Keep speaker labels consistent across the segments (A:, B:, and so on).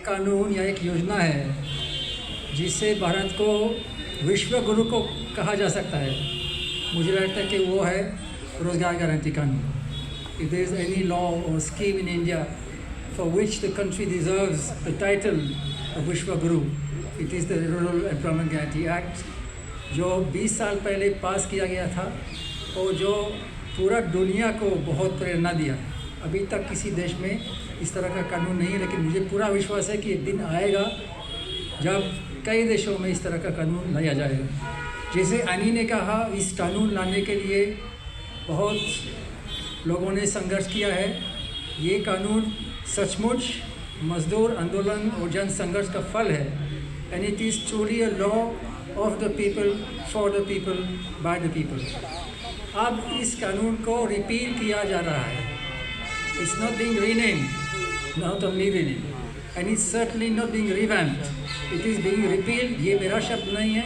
A: कानून या एक योजना है जिससे भारत को विश्व गुरु को कहा जा सकता है। मुझे लगता है कि वो है रोज़गार गारंटी कानून। If there is any law or scheme in India for which the country deserves the title of Vishwa Guru, it is the Rural Employment Guarantee Act, जो 20 साल पहले पास किया गया था और जो पूरा दुनिया को बहुत प्रेरणा दिया। अभी तक किसी देश में इस तरह का कानून नहीं है, लेकिन मुझे पूरा विश्वास है कि एक दिन आएगा जब कई देशों में इस तरह का कानून लाया जाएगा। जैसे अनी ने कहा, इस कानून लाने के लिए बहुत लोगों ने संघर्ष किया है। ये कानून सचमुच मजदूर आंदोलन और जन संघर्ष का फल है। And it is truly a law of the people, for the people, by the people. अब इस कानून को रिपील किया जा रहा है। It's not being renamed, not only renamed, and it's certainly not being revamped. It is being repealed. ये मेरा शब्द नहीं है,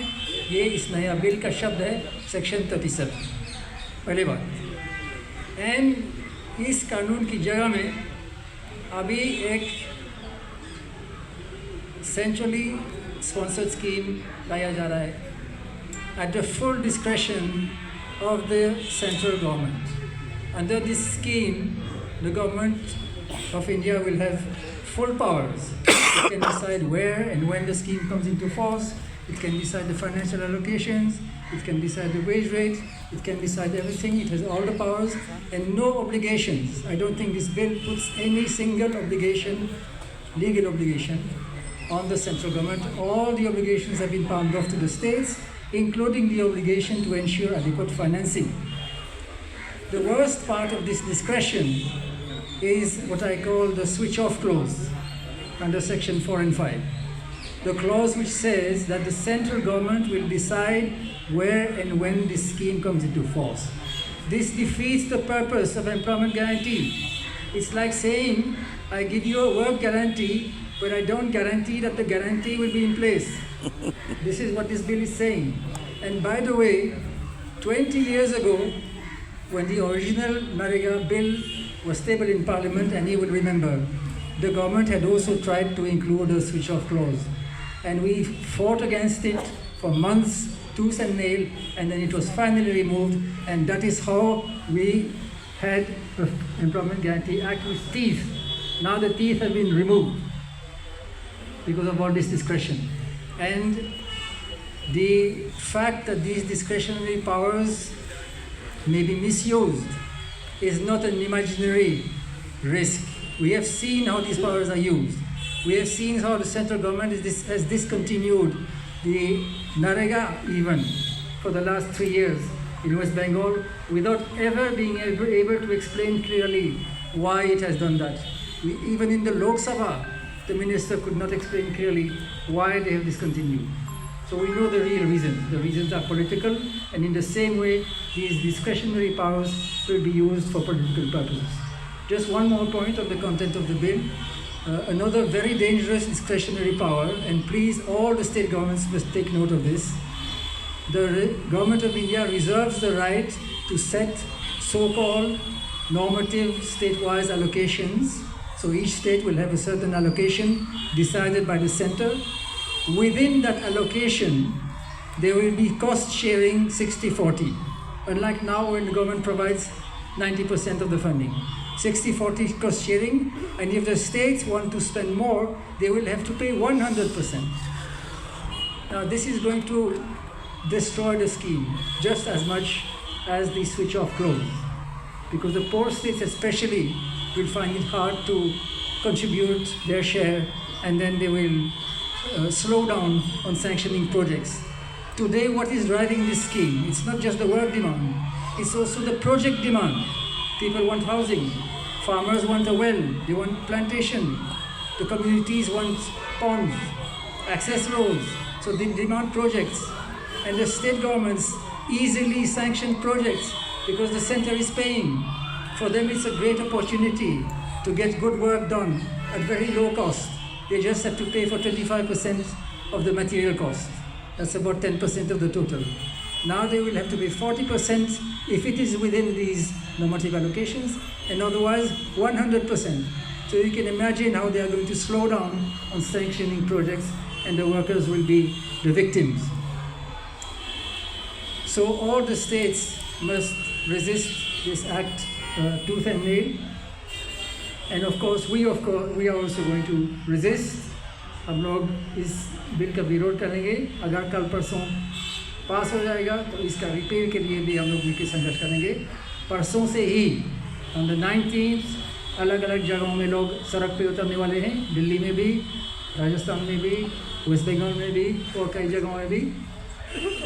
A: ये इस नया बिल का शब्द है, सेक्शन 37, पहली बात। एंड इस कानून की जगह में अभी एक सेंट्रली स्पॉन्सर्ड स्कीम लाया जा रहा है at the full discretion of the central government. Under this scheme, the government of India will have full powers. It can decide where and when the scheme comes into force. It can decide the financial allocations. It can decide the wage rate. It can decide everything. It has all the powers and no obligations. I don't think this bill puts any single obligation, legal obligation, on the central government. All the obligations have been palmed off to the states, including the obligation to ensure adequate financing. The worst part of this discretion is what I call the switch-off clause under section 4 and 5. The clause which says that the central government will decide where and when this scheme comes into force. This defeats the purpose of employment guarantee. It's like saying, I give you a work guarantee, but I don't guarantee that the guarantee will be in place. This is what this bill is saying. And by the way, 20 years ago, when the original MANREGA bill was tabled in Parliament, and you will remember, the government had also tried to include a switch-off clause. And we fought against it for months, tooth and nail, and then it was finally removed. And that is how we had the Employment Guarantee Act with teeth. Now the teeth have been removed because of all this discretion. And the fact that these discretionary powers may be misused is not an imaginary risk. We have seen how these powers are used. We have seen how the central government has discontinued the MANREGA even for the last 3 years in West Bengal without ever being able to explain clearly why it has done that. Even in the Lok Sabha, the minister could not explain clearly why they have discontinued. So we know the real reasons. The reasons are political, and in the same way, these discretionary powers will be used for political purposes. Just one more point on the content of the bill. Another very dangerous discretionary power, and please all the state governments must take note of this. The government of India reserves the right to set so-called normative state-wise allocations. So each state will have a certain allocation decided by the center. Within that allocation, there will be cost sharing 60-40. Unlike now when the government provides 90% of the funding. 60-40 cost sharing, and if the states want to spend more, they will have to pay 100%. Now this is going to destroy the scheme just as much as the switch-off clause, because the poor states especially will find it hard to contribute their share, and then they will slow down on sanctioning projects. Today, what is driving this scheme? It's not just the work demand, it's also the project demand. People want housing, farmers want a well, they want plantation, the communities want ponds, access roads, so they demand projects. And the state governments easily sanction projects because the center is paying. For them, it's a great opportunity to get good work done at very low cost. They just have to pay for 25% of the material cost. That's about 10% of the total. Now they will have to pay 40% if it is within these normative allocations, and otherwise 100%. So you can imagine how they are going to slow down on sanctioning projects, and the workers will be the victims. So all the states must resist this act tooth and nail. And of course we are also going to resist. हम लोग इस bill का विरोध करेंगे. अगर कल परसों पास हो जाएगा तो इसका रिपेयर के लिए भी हम लोग मिलकर संघर्ष करेंगे. परसों से ही on the 19th अलग अलग जगहों में लोग सड़क पे उतरने वाले हैं. दिल्ली में भी, राजस्थान में भी, वेस्ट बंगाल में भी और कई जगहों में भी.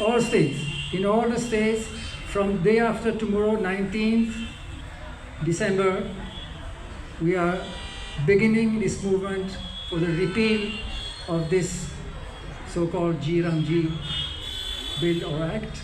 A: All states, in all the states, from day after tomorrow, 19th December, we are beginning this movement for the repeal of this so-called G Ram G bill or act.